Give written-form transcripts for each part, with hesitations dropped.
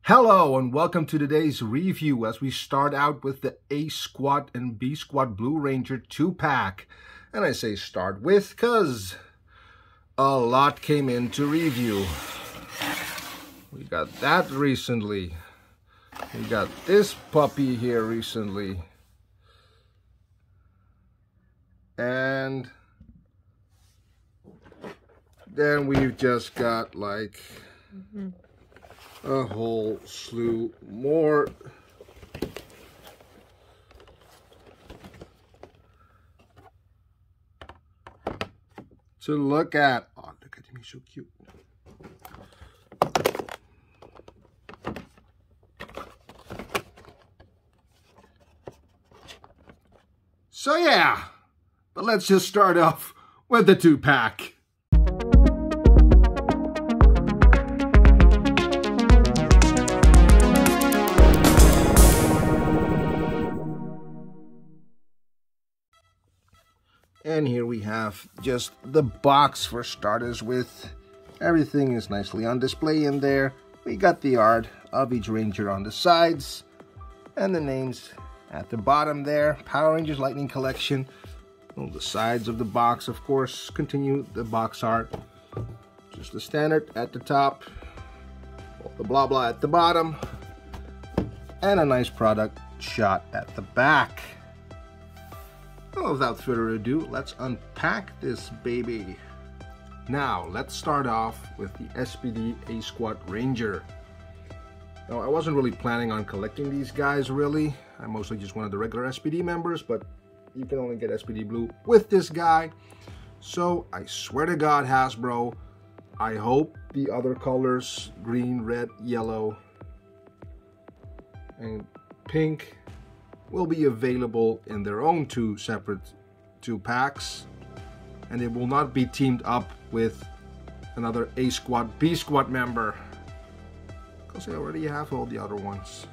Hello and welcome to today's review as we start out with the A Squad and B Squad Blue Ranger 2-pack. And I say start with because a lot came in to review. We got that recently. We got this puppy here recently. And then we've just got like a whole slew more. To look at. Oh, look at him, he's so cute. So yeah, but let's just start off with the 2-pack. And here we have just the box for starters with everything is nicely on display in there. We got the art of each ranger on the sides and the names at the bottom there. Power Rangers Lightning Collection. On the sides of the box, of course, continue the box art. Just the standard at the top, all the blah blah at the bottom, and a nice product shot at the back. Well, without further ado, let's unpack this baby. Now, let's start off with the SPD A Squad Ranger. Now, I wasn't really planning on collecting these guys, really. I mostly just wanted the regular SPD members, but you can only get SPD Blue with this guy. So, I swear to God, Hasbro, I hope the other colors, green, red, yellow, and pink, will be available in their own two separate 2-packs, and it will not be teamed up with another A Squad, B Squad member, because I already have all the other ones.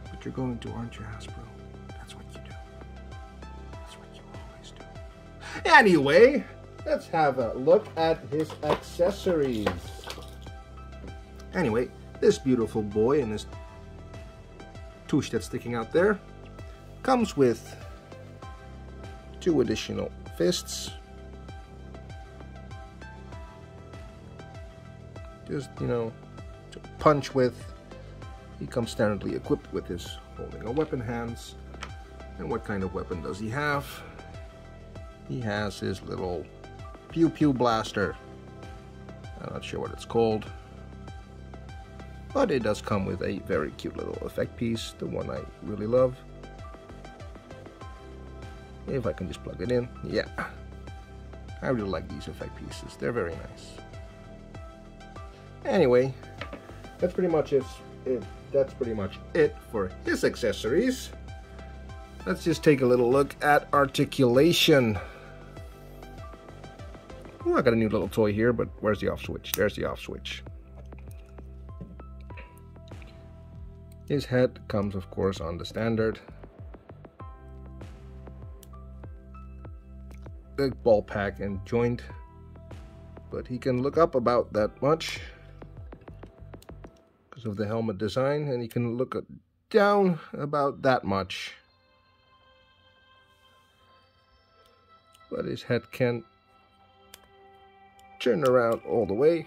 But you're going to, aren't you, Hasbro? That's what you do. That's what you always do. Anyway, let's have a look at his accessories. Anyway, this beautiful boy and his tush that's sticking out there comes with 2 additional fists. Just, you know, to punch with. He comes standardly equipped with his holding a weapon hands. And what kind of weapon does he have? He has his little pew pew blaster. I'm not sure what it's called, but it does come with a very cute little effect piece, the one I really love. If I can just plug it in, yeah. I really like these effect pieces, they're very nice. Anyway, that's pretty much it. That's pretty much it for his accessories. Let's just take a little look at Articulation. Oh, I got a new little toy here, but where's the off switch? There's the off switch. His head comes, of course, on the standard. The ball pack and joint, but he can look up about that much because of the helmet design, and he can look down about that much. But his head can turn around all the way.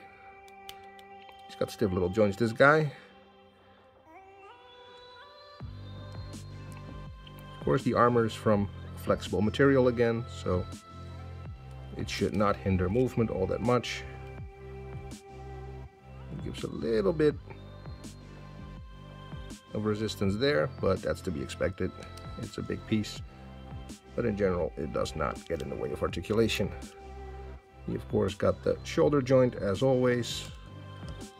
He's got stiff little joints, this guy. Of course, the armor is from flexible material again, so it should not hinder movement all that much. It gives a little bit of resistance there, but that's to be expected. It's a big piece, but in general, it does not get in the way of articulation. You, of course, got the shoulder joint as always,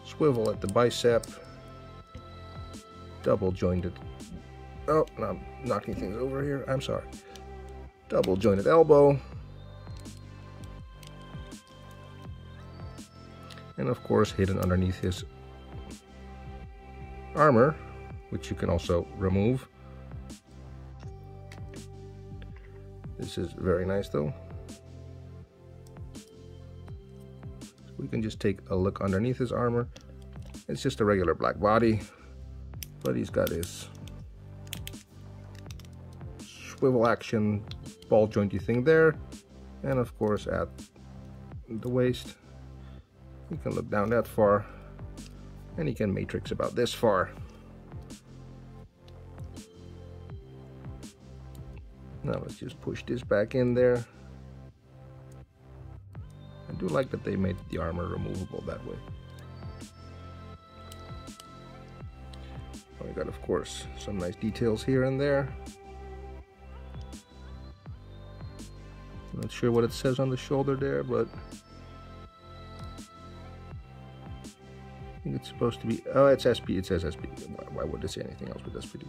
swivel at the bicep, double jointed. Oh, I'm knocking things over here. I'm sorry. Double jointed elbow. And of course, hidden underneath his armor, which you can also remove. This is very nice though. We can just take a look underneath his armor It's just a regular black body, but he's got his swivel action ball jointy thing there, and of course at the waist you can look down that far and you can matrix about this far. Now let's just push this back in there. I do like that they made the armor removable that way. We got, of course, some nice details here and there. Not sure what it says on the shoulder there, but I think it's supposed to be, oh, it's SP, it says SPD. Why would it say anything else with SPD?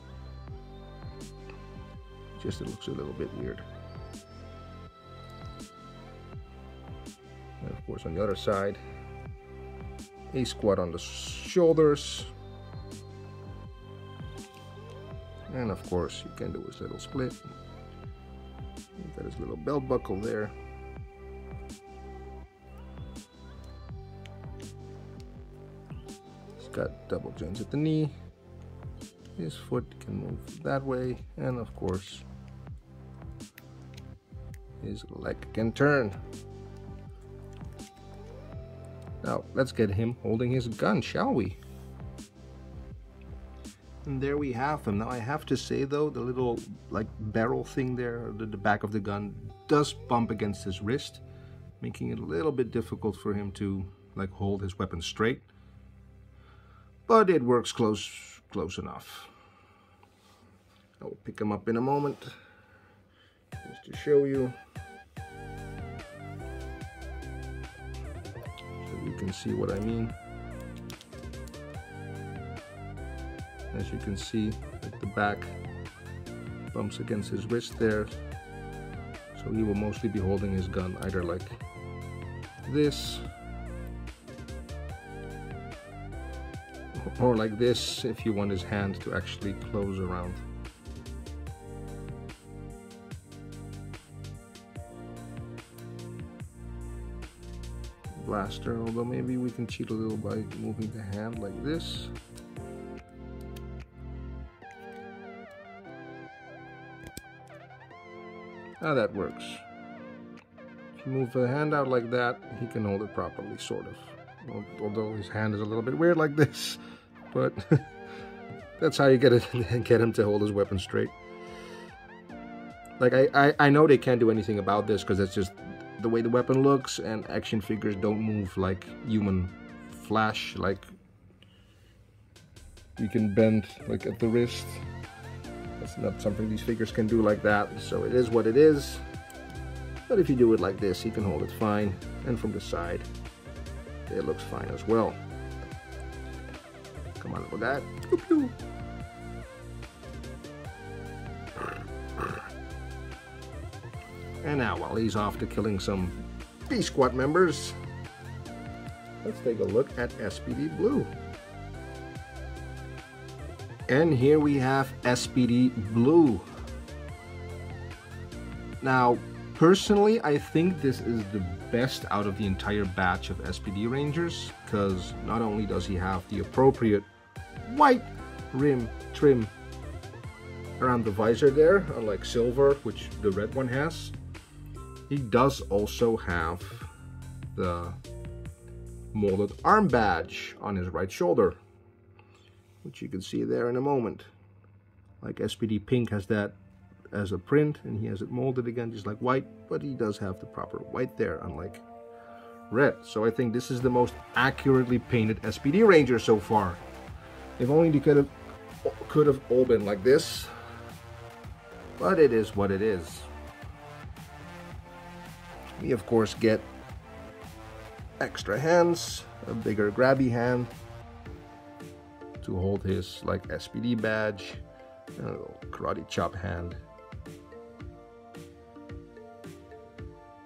Just it looks a little bit weird. And of course on the other side, a squat on the shoulders. And of course you can do his little split. He's got his little belt buckle there. He's got double joints at the knee. His foot can move that way, and of course his leg can turn. Now let's get him holding his gun, shall we? And there we have him. Now I have to say though, the little like barrel thing there, the back of the gun does bump against his wrist, making it a little bit difficult for him to like hold his weapon straight. But it works close enough. I will pick him up in a moment just to show you. So you can see what I mean. As you can see, like the back bumps against his wrist there. So he will mostly be holding his gun either like this or like this if you want his hand to actually close around. Blaster, although maybe we can cheat a little by moving the hand like this. Now that works. If you move the hand out like that, he can hold it properly, sort of. Although his hand is a little bit weird like this, but that's how you get him to hold his weapon straight. Like I know they can't do anything about this because that's just the way the weapon looks, and action figures don't move like human flesh. Like you can bend like at the wrist. That's not something these figures can do like that, so it is what it is. But if you do it like this, you can hold it fine, and from the side, it looks fine as well. Come on, little guy. Pew, pew. And now, while he's off to killing some B-Squad members, let's take a look at SPD Blue. And here we have SPD Blue. Now, personally, I think this is the best out of the entire batch of SPD Rangers, because not only does he have the appropriate white rim trim around the visor there, unlike Silver, which the red one has, he does also have the molded arm badge on his right shoulder, which you can see there in a moment. Like SPD Pink has that as a print, and he has it molded again just like white, but he does have the proper white there, unlike red. So I think this is the most accurately painted SPD Ranger so far. If only they could have all been like this, but it is what it is. We of course get extra hands, a bigger grabby hand to hold his like SPD badge, and a little karate chop hand.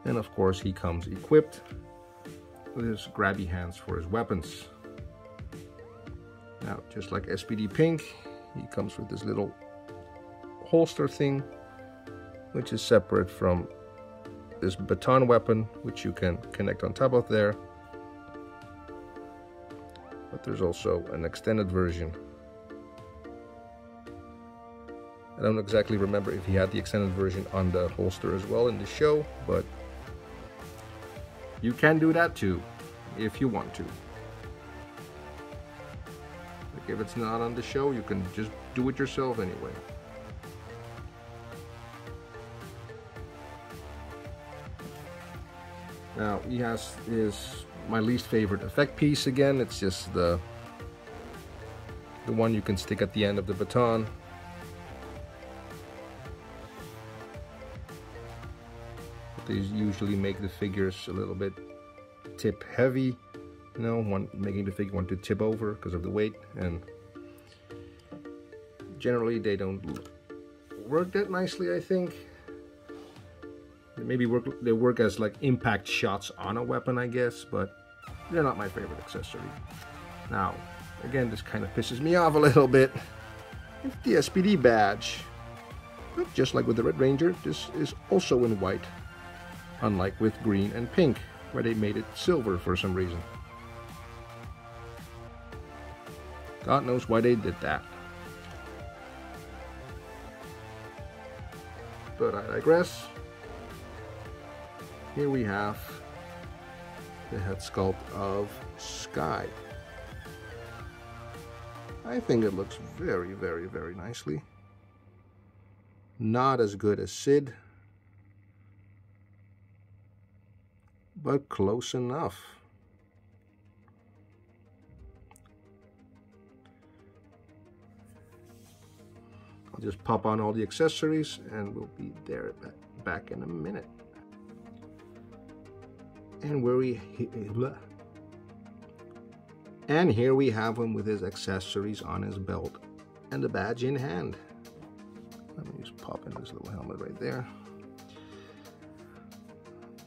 And of course he comes equipped with his grabby hands for his weapons. Now, just like SPD Pink, he comes with this little holster thing, which is separate from this baton weapon, which you can connect on top of there. But There's also an extended version. I don't exactly remember if he had the extended version on the holster as well in the show, but you can do that too if you want to. Like if it's not on the show, you can just do it yourself anyway. Now he has my least favorite effect piece again. It's just the one you can stick at the end of the baton. These usually make the figures a little bit tip heavy, you know, making the figure want to tip over because of the weight, and generally they don't work that nicely, I think. They work as like impact shots on a weapon, I guess, but they're not my favorite accessory. Now, again, this kind of pisses me off a little bit. It's the SPD badge. But just like with the Red Ranger, this is also in white, unlike with green and pink, where they made it silver for some reason. God knows why they did that. But I digress. Here we have the head sculpt of Sky. I think it looks very, very, very nicely. Not as good as Sid, but close enough. I'll just pop on all the accessories and we'll be there back in a minute. And here we have him with his accessories on his belt and the badge in hand. Let me just pop in this little helmet right there.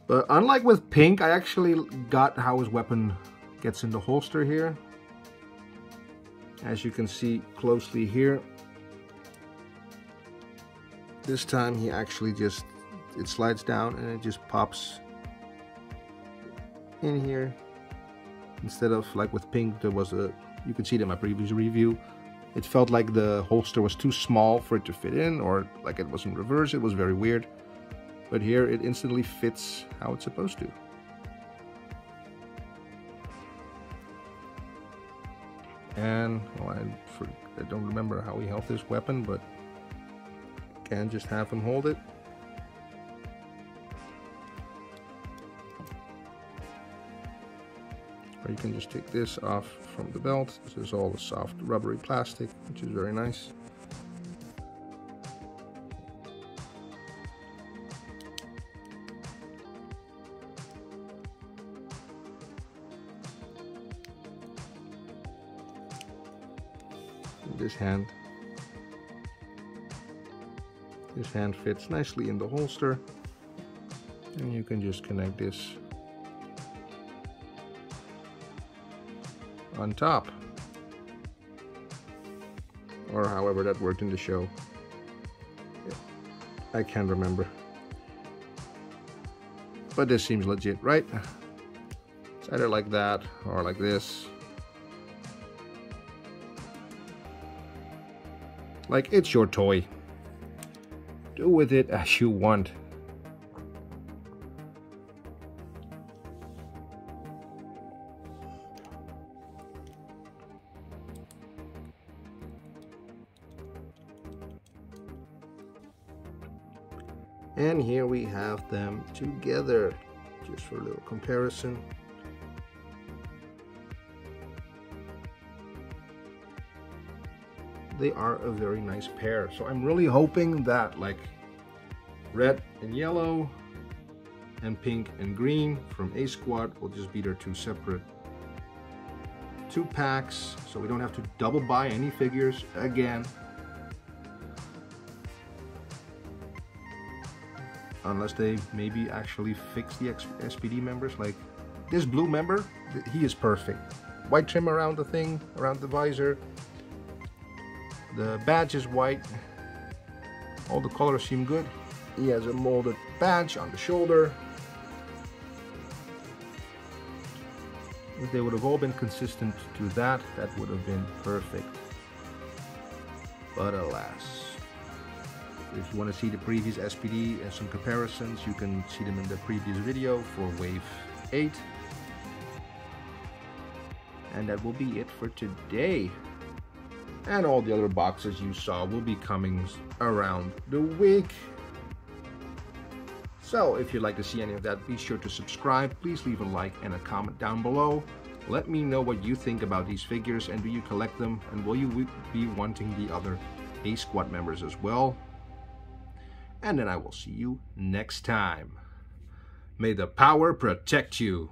But unlike with Pink, I actually got how his weapon gets in the holster here. As you can see closely here, this time he actually it slides down and it just pops in here, instead of like with Pink, there was you could see it in my previous review, it felt like the holster was too small for it to fit in, or like it was in reverse. It was very weird, but here it instantly fits how it's supposed to. And well, I don't remember how he held this weapon, but can just have him hold it. Or you can just take this off from the belt. This is all the soft rubbery plastic, which is very nice. This hand fits nicely in the holster, and you can just connect this on top, or however that worked in the show. I can't remember, but this seems legit, right? It's either like that or like this. Like, it's your toy. Do with it as you want. And here we have them together, just for a little comparison. They are a very nice pair. So I'm really hoping that like red and yellow and pink and green from A Squad will just be their two separate 2-packs, so we don't have to double buy any figures again. Unless they maybe actually fix the SPD members. Like this blue member, he is perfect. White trim around the thing, around the visor. The badge is white. All the colors seem good. He has a molded badge on the shoulder. If they would have all been consistent to that, that would have been perfect. But alas. If you want to see the previous SPD and some comparisons, you can see them in the previous video for Wave 8. And that will be it for today. And all the other boxes you saw will be coming around the week. So if you'd like to see any of that, be sure to subscribe. Please leave a like and a comment down below. Let me know what you think about these figures, and do you collect them, and will you be wanting the other A Squad members as well? And then I will see you next time. May the power protect you.